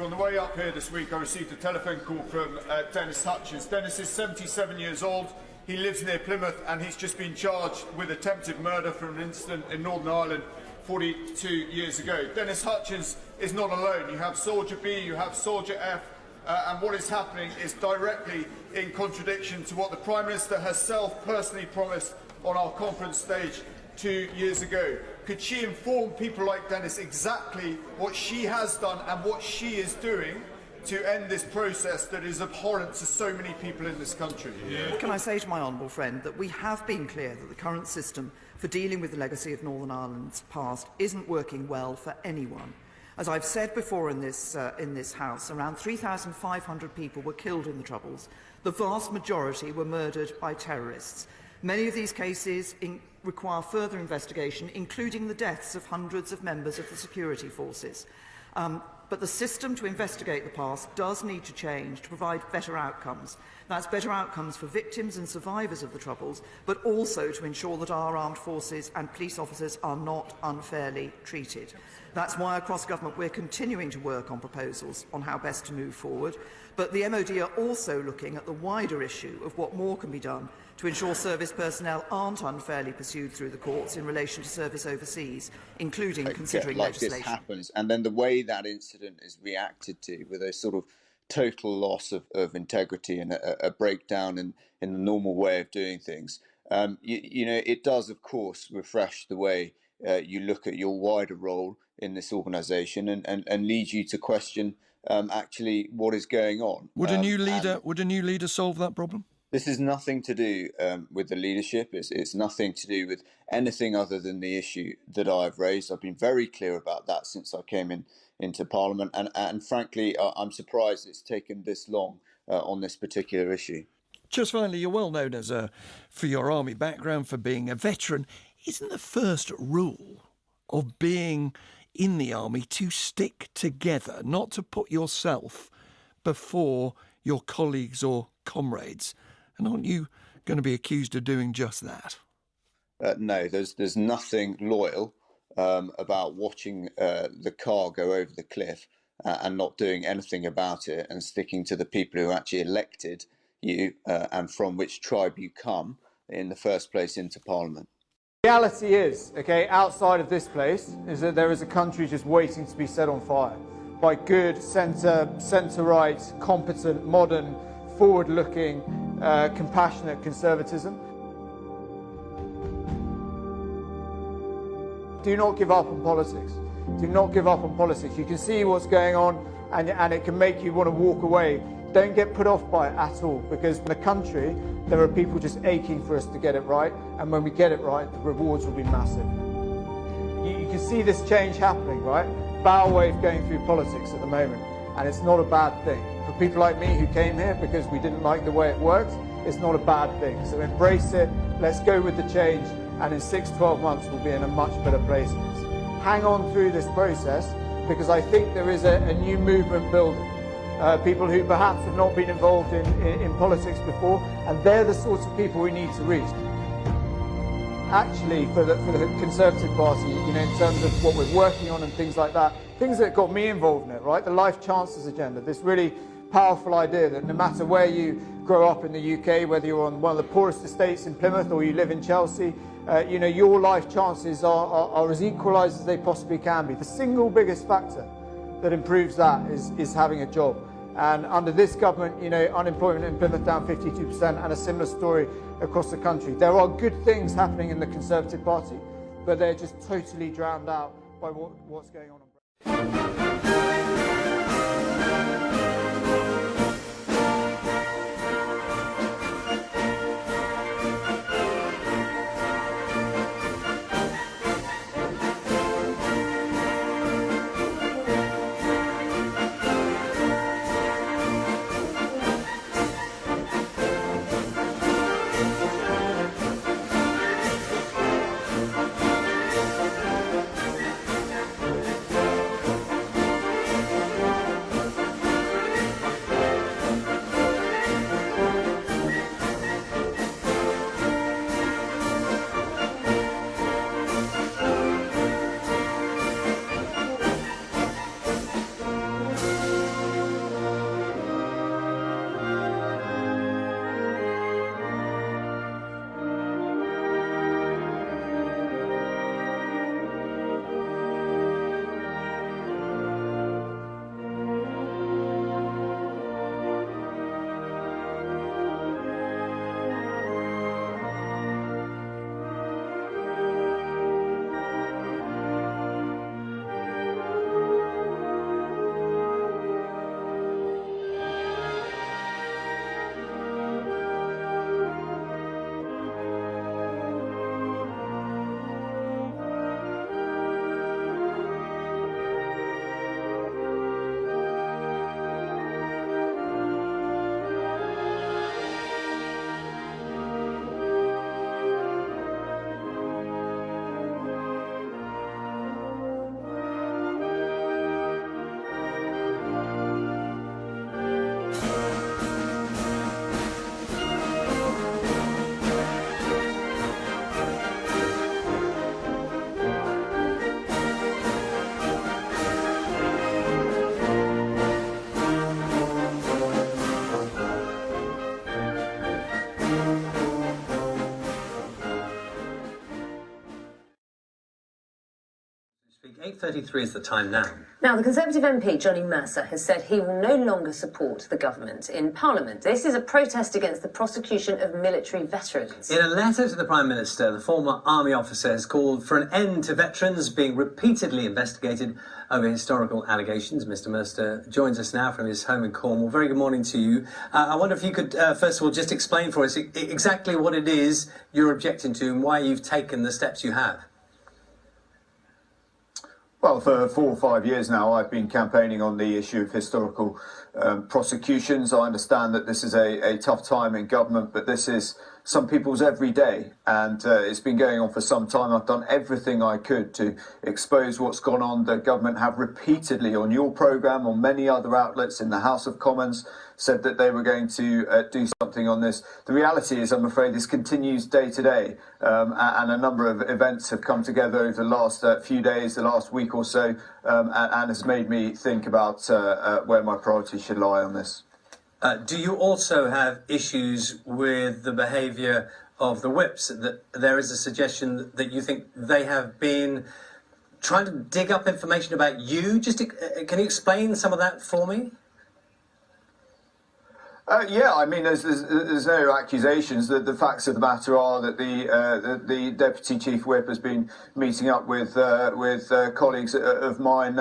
On the way up here this week, I received a telephone call from Dennis Hutchins. Dennis is 77 years old. He lives near Plymouth, and he's just been charged with attempted murder from an incident in Northern Ireland 42 years ago. Dennis Hutchins is not alone. You have Soldier B, you have Soldier F, and what is happening is directly in contradiction to what the Prime Minister herself personally promised on our conference stage 2 years ago. Could she inform people like Dennis exactly what she has done and what she is doing to end this process that is abhorrent to so many people in this country? Can I say to my honourable friend that we have been clear that the current system for dealing with the legacy of Northern Ireland's past isn't working well for anyone. As I've said before in this House, around 3,500 people were killed in the Troubles. The vast majority were murdered by terrorists. Many of these cases require further investigation, including the deaths of hundreds of members of the security forces. But the system to investigate the past does need to change to provide better outcomes. That's better outcomes for victims and survivors of the Troubles, but also to ensure that our armed forces and police officers are not unfairly treated. That's why across government we're continuing to work on proposals on how best to move forward. But the MOD are also looking at the wider issue of what more can be done to ensure service personnel aren't unfairly pursued through the courts in relation to service overseas, including considering legislation. This happens, and then the way that incident is reacted to, with a sort of total loss of integrity and a breakdown in the normal way of doing things, you know, it does, of course, refresh the way you look at your wider role in this organisation and lead you to question actually what is going on. Would a new leader solve that problem? This is nothing to do with the leadership. It's nothing to do with anything other than the issue that I've raised. I've been very clear about that since I came into Parliament. And frankly, I'm surprised it's taken this long on this particular issue. Just finally, you're well known for your army background, for being a veteran. Isn't the first rule of being in the army to stick together, not to put yourself before your colleagues or comrades? And aren't you going to be accused of doing just that? No, there's nothing loyal about watching the car go over the cliff and not doing anything about it and sticking to the people who actually elected you and from which tribe you come in the first place into Parliament. The reality is, okay, outside of this place, is that there is a country just waiting to be set on fire by good, centre-right, competent, modern, forward-looking, compassionate conservatism. Do not give up on politics. Do not give up on politics. You can see what's going on and it can make you want to walk away. Don't get put off by it at all, because in the country there are people just aching for us to get it right, and when we get it right, the rewards will be massive. You can see this change happening, right? Bow wave going through politics at the moment, and it's not a bad thing. For people like me who came here because we didn't like the way it worked, it's not a bad thing. So embrace it, let's go with the change, and in 6-12 months we'll be in a much better place. Hang on through this process, because I think there is a new movement building. People who perhaps have not been involved in politics before, and they're the sorts of people we need to reach. Actually, for the Conservative Party, you know, in terms of what we're working on and things like that, things that got me involved in it, right? The Life Chances agenda, this really powerful idea that no matter where you grow up in the UK, whether you're on one of the poorest estates in Plymouth or you live in Chelsea, you know, your life chances are as equalised as they possibly can be. The single biggest factor that improves that is having a job. And under this government, you know, unemployment in Plymouth down 52%, and a similar story across the country. There are good things happening in the Conservative Party, but they're just totally drowned out by what's going on. 8:33 is the time now. Now, the Conservative MP, Johnny Mercer, has said he will no longer support the government in Parliament. This is a protest against the prosecution of military veterans. In a letter to the Prime Minister, the former army officer has called for an end to veterans being repeatedly investigated over historical allegations. Mr. Mercer joins us now from his home in Cornwall. Very good morning to you. I wonder if you could, first of all, just explain for us exactly what it is you're objecting to and why you've taken the steps you have. Well, for 4 or 5 years now, I've been campaigning on the issue of historical prosecutions. I understand that this is a tough time in government, but this is some people's every day, and it's been going on for some time. I've done everything I could to expose what's gone on. The government have repeatedly, on your programme, on many other outlets in the House of Commons, said that they were going to do something on this. The reality is, I'm afraid, this continues day to day, and a number of events have come together over the last few days, the last week or so, and has made me think about where my priorities should lie on this. Do you also have issues with the behaviour of the whips? That there is a suggestion that you think they have been trying to dig up information about you? Just can you explain some of that for me? Yeah, I mean, there's no accusations. The facts of the matter are that the Deputy Chief Whip has been meeting up with colleagues of mine,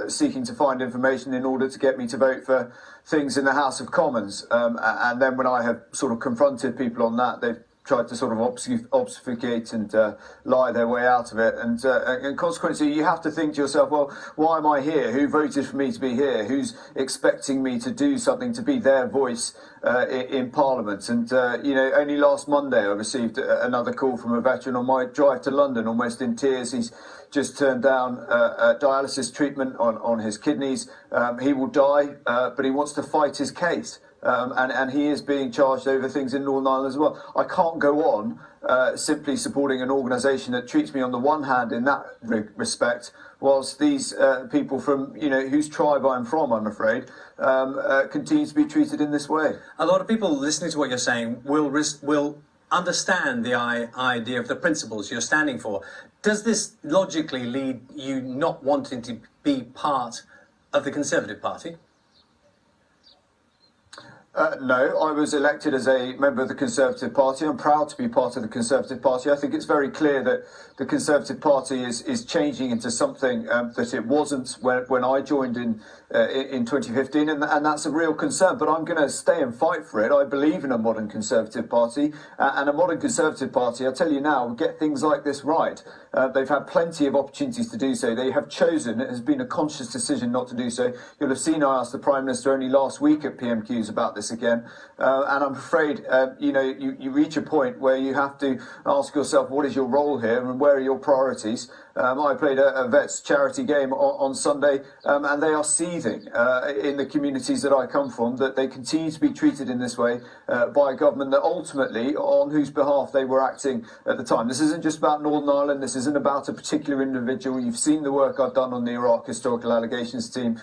seeking to find information in order to get me to vote for things in the House of Commons. And then when I have sort of confronted people on that, they've tried to sort of obfuscate and lie their way out of it. And consequently, you have to think to yourself, well, why am I here? Who voted for me to be here? Who's expecting me to do something, to be their voice in Parliament? And, you know, only last Monday I received another call from a veteran on my drive to London, almost in tears. He's just turned down dialysis treatment on his kidneys. He will die, but he wants to fight his case. And he is being charged over things in Northern Ireland as well. I can't go on simply supporting an organisation that treats me on the one hand in that respect, whilst these people from, you know, whose tribe I'm from, I'm afraid, continue to be treated in this way. A lot of people listening to what you're saying will understand the idea of the principles you're standing for. Does this logically lead you not wanting to be part of the Conservative Party? No, I was elected as a member of the Conservative Party. I'm proud to be part of the Conservative Party. I think it's very clear that the Conservative Party is changing into something that it wasn't when I joined in 2015, and that's a real concern. But I'm going to stay and fight for it. I believe in a modern Conservative Party, and a modern Conservative Party, I tell you now, will get things like this right. They've had plenty of opportunities to do so. They have chosen, it has been a conscious decision not to do so. You'll have seen I asked the Prime Minister only last week at PMQs about this again, and I'm afraid you know, you reach a point where you have to ask yourself, what is your role here and where are your priorities? I played a Vets charity game on Sunday, and they are seething in the communities that I come from, that they continue to be treated in this way by a government that ultimately, on whose behalf they were acting at the time. This isn't just about Northern Ireland, this isn't about a particular individual. You've seen the work I've done on the Iraq Historical Allegations team.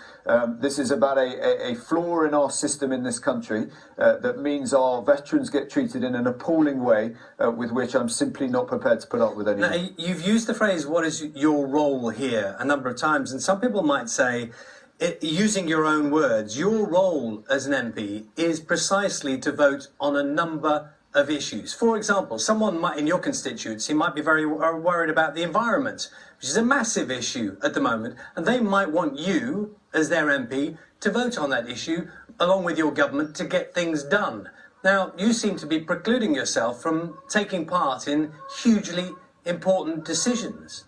This is about a flaw in our system in this country that means our veterans get treated in an appalling way with which I'm simply not prepared to put up with anymore. Now, you've used the phrase, what is your role here, a number of times, and some people might say, using your own words, your role as an MP is precisely to vote on a number of issues. For example, someone in your constituency might be very worried about the environment, which is a massive issue at the moment, and they might want you, as their MP, to vote on that issue along with your government to get things done. Now, you seem to be precluding yourself from taking part in hugely important decisions.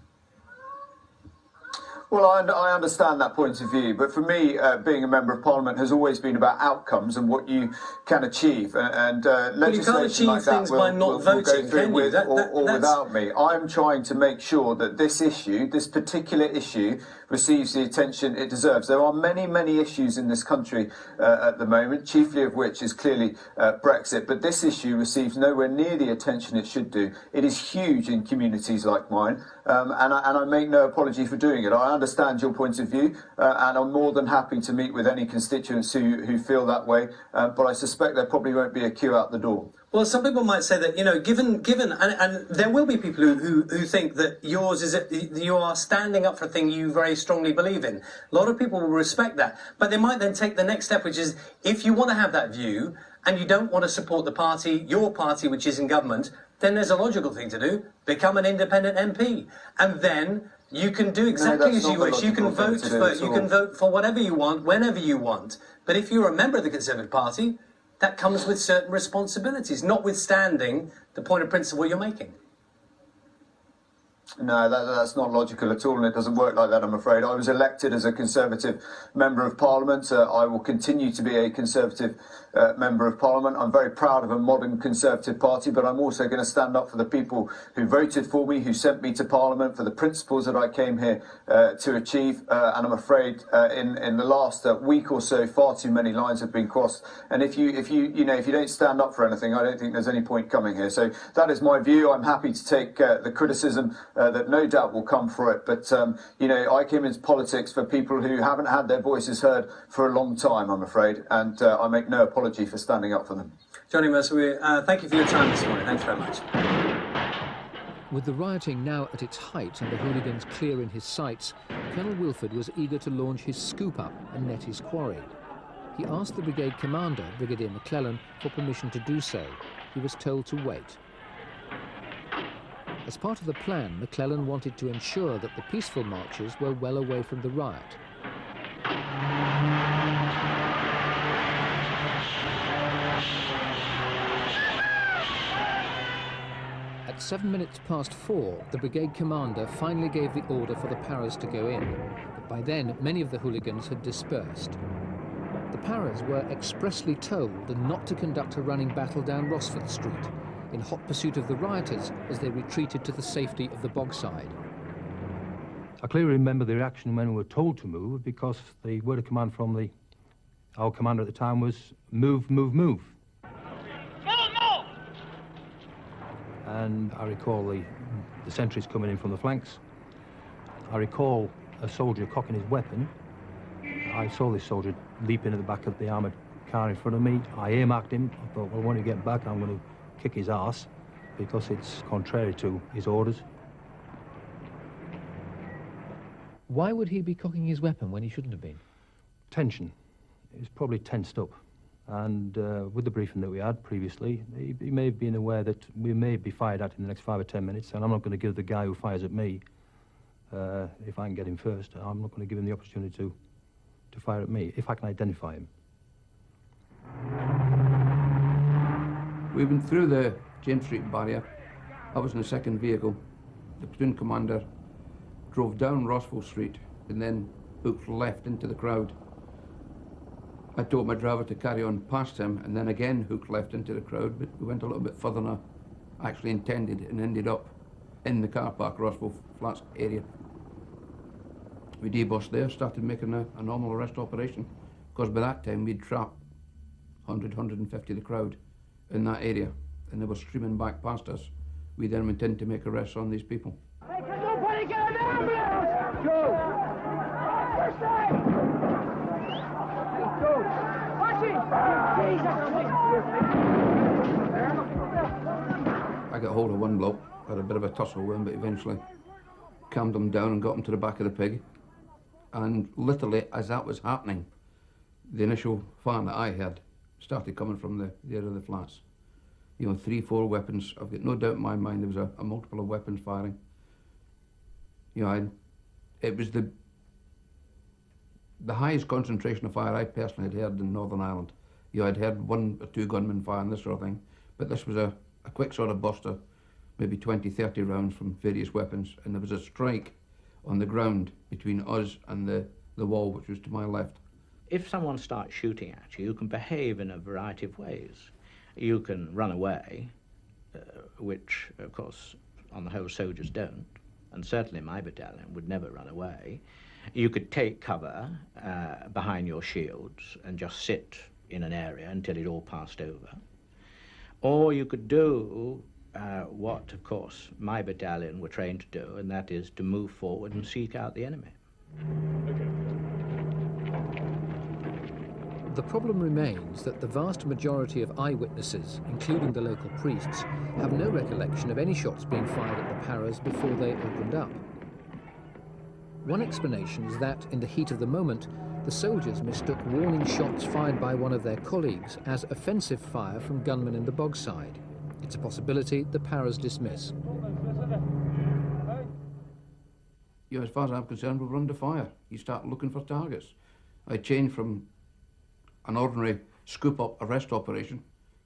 Well, I understand that point of view, but for me, being a Member of Parliament has always been about outcomes and what you can achieve. And legislation like that will go through with or without me. I'm trying to make sure that this issue, this particular issue, receives the attention it deserves. There are many, many issues in this country at the moment, chiefly of which is clearly Brexit, but this issue receives nowhere near the attention it should do. It is huge in communities like mine, and I make no apology for doing it. I understand your point of view, and I'm more than happy to meet with any constituents who feel that way, but I suspect there probably won't be a queue out the door. Well, some people might say that, you know, given, and there will be people who think that yours is, you are standing up for a thing you very strongly believe in. A lot of people will respect that, but they might then take the next step, which is, if you want to have that view and you don't want to support the party, your party, which is in government, then there's a logical thing to do: become an independent MP, and then you can do exactly as you wish. You can vote for whatever you want, whenever you want. But if you're a member of the Conservative Party, that comes with certain responsibilities, notwithstanding the point of principle you're making. No, that's not logical at all, and it doesn't work like that, I'm afraid. I was elected as a Conservative Member of Parliament. I will continue to be a Conservative Member of Parliament. I'm very proud of a modern Conservative Party, but I'm also going to stand up for the people who voted for me, who sent me to Parliament, for the principles that I came here to achieve. And I'm afraid in the last week or so, far too many lines have been crossed. And if you don't stand up for anything, I don't think there's any point coming here. So that is my view. I'm happy to take the criticism that no doubt will come for it. But, I came into politics for people who haven't had their voices heard for a long time, I'm afraid, and I make no apology for standing up for them. Johnny Mercer, thank you for your time this morning. Thanks very much. With the rioting now at its height and the hooligans clear in his sights, Colonel Wilford was eager to launch his scoop-up and net his quarry. He asked the brigade commander, Brigadier McClellan, for permission to do so. He was told to wait. As part of the plan, McClellan wanted to ensure that the peaceful marchers were well away from the riot. At 4:07, the brigade commander finally gave the order for the paras to go in, but by then many of the hooligans had dispersed. The paras were expressly told not to conduct a running battle down Rosford Street, in hot pursuit of the rioters as they retreated to the safety of the bogside. I clearly remember the reaction when we were told to move, because the word of command from our commander at the time was, move, move, move. No! And I recall the sentries coming in from the flanks. I recall a soldier cocking his weapon. I saw this soldier leap into the back of the armoured car in front of me. I earmarked him. I thought, well, when he gets back, I'm going to kick his arse, because it's contrary to his orders. Why would he be cocking his weapon when he shouldn't have been? Tension. He was probably tensed up. And with the briefing that we had previously, he may have been aware that we may be fired at in the next 5 or 10 minutes, and I'm not going to give the guy who fires at me, if I can get him first, I'm not going to give him the opportunity to fire at me, if I can identify him. We went through the James Street barrier. I was in the second vehicle. The platoon commander drove down Rossville Street and then hooked left into the crowd. I told my driver to carry on past him and then again hooked left into the crowd, but we went a little bit further than I actually intended and ended up in the car park, Rossville Flats area. We debossed there, started making a normal arrest operation, because by that time we'd trapped 100, 150 of the crowd in that area, and they were streaming back past us. We then went in to make arrests on these people. Hey, can nobody get an ambulance? Go! This way! Go! Watch it! I got hold of one bloke, had a bit of a tussle with him, but eventually calmed him down and got him to the back of the pig. And literally, as that was happening, the initial fire that I heard started coming from the area of the flats. 3, 4 weapons. I've got no doubt in my mind there was a multiple of weapons firing. It was the highest concentration of fire I personally had heard in Northern Ireland. I'd heard 1 or 2 gunmen fire and this sort of thing, but this was a quick sort of burst of maybe 20, 30 rounds from various weapons, and there was a strike on the ground between us and the wall, which was to my left. If someone starts shooting at you, you can behave in a variety of ways. You can run away, which, of course, on the whole, soldiers don't, and certainly my battalion would never run away. You could take cover behind your shields and just sit in an area until it all passed over. Or you could do what, of course, my battalion were trained to do, and that is to move forward and seek out the enemy. Okay. The problem remains that the vast majority of eyewitnesses, including the local priests, have no recollection of any shots being fired at the paras before they opened up. One explanation is that, in the heat of the moment, the soldiers mistook warning shots fired by one of their colleagues as offensive fire from gunmen in the bogside. It's a possibility the paras dismiss. Yeah, as far as I'm concerned, we've run to fire. You start looking for targets. I changed from an ordinary scoop-up arrest operation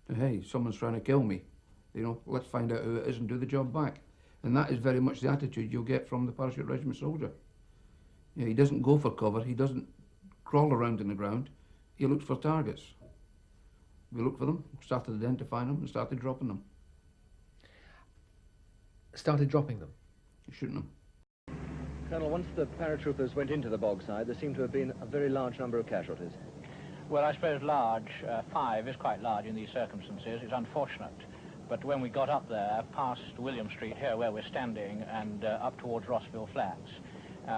to, hey, someone's trying to kill me. You know, let's find out who it is and do the job back. And that is very much the attitude you'll get from the parachute regiment soldier. You know, he doesn't go for cover, he doesn't crawl around in the ground, he looks for targets. We looked for them, started identifying them and started dropping them. Started dropping them? Shooting them. Colonel, once the paratroopers went into the bogside, there seemed to have been a very large number of casualties. Well, I suppose large, 5 is quite large in these circumstances. It's unfortunate. But when we got up there, past William Street here where we're standing, and up towards Rossville Flats,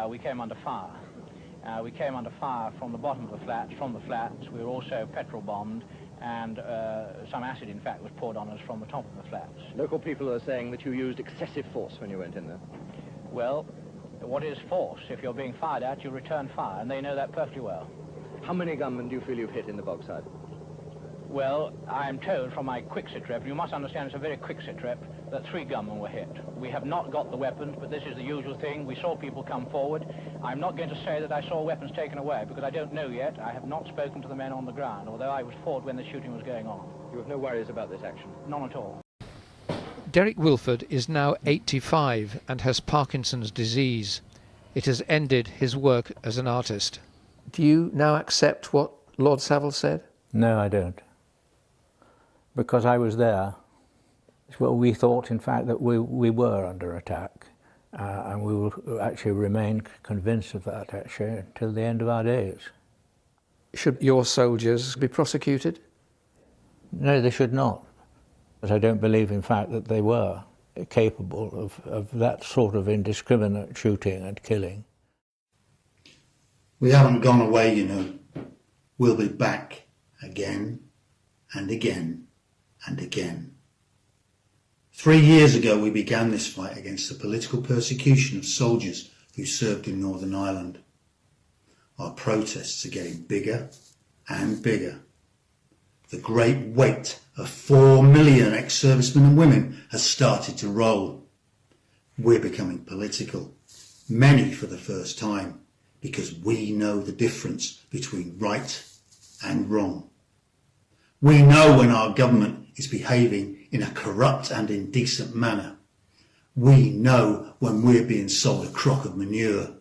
we came under fire. We came under fire from the bottom of the flats, from the flats. We were also petrol bombed, and some acid, in fact, was poured on us from the top of the flats. Local people are saying that you used excessive force when you went in there. Well, what is force? If you're being fired at, you return fire, and they know that perfectly well. How many gunmen do you feel you've hit in the bogside? Well, I'm told from my quick sit-rep, you must understand it's a very quick sit-rep, that 3 gunmen were hit. We have not got the weapons, but this is the usual thing. We saw people come forward. I'm not going to say that I saw weapons taken away, because I don't know yet. I have not spoken to the men on the ground, although I was forward when the shooting was going on. You have no worries about this action? None at all. Derek Wilford is now 85 and has Parkinson's disease. It has ended his work as an artist. Do you now accept what Lord Savile said? No, I don't. Because I was there. Well, we thought, in fact, that we were under attack, and we will actually remain convinced of that, actually, until the end of our days. Should your soldiers be prosecuted? No, they should not. But I don't believe, in fact, that they were capable of that sort of indiscriminate shooting and killing. We haven't gone away, you know. We'll be back again and again and again. 3 years ago we began this fight against the political persecution of soldiers who served in Northern Ireland. Our protests are getting bigger and bigger. The great weight of 4 million ex-servicemen and women has started to roll. We're becoming political, many for the first time, because we know the difference between right and wrong. We know when our government is behaving in a corrupt and indecent manner. We know when we're being sold a crock of manure.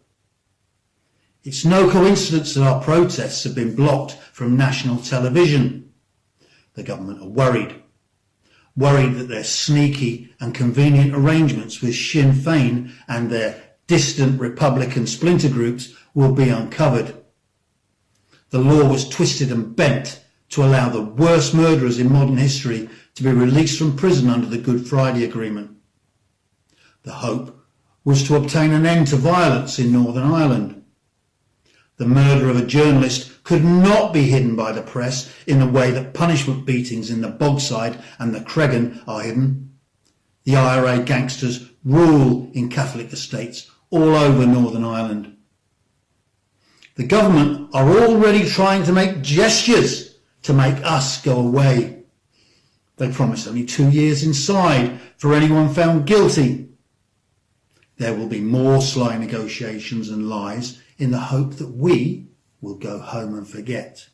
It's no coincidence that our protests have been blocked from national television. The government are worried that their sneaky and convenient arrangements with Sinn Féin and their distant Republican splinter groups will be uncovered. The law was twisted and bent to allow the worst murderers in modern history to be released from prison under the Good Friday Agreement. The hope was to obtain an end to violence in Northern Ireland. The murder of a journalist could not be hidden by the press in the way that punishment beatings in the Bogside and the Cregan are hidden. The IRA gangsters rule in Catholic estates all over Northern Ireland. The government are already trying to make gestures to make us go away. They promise only 2 years inside for anyone found guilty. There will be more sly negotiations and lies in the hope that we will go home and forget.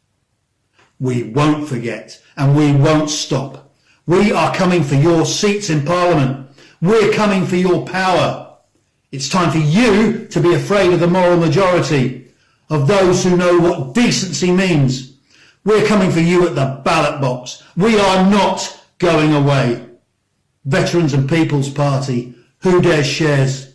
We won't forget, and we won't stop. We are coming for your seats in Parliament. We're coming for your power. It's time for you to be afraid of the moral majority, of those who know what decency means. We're coming for you at the ballot box. We are not going away. Veterans and People's Party, who dares shares?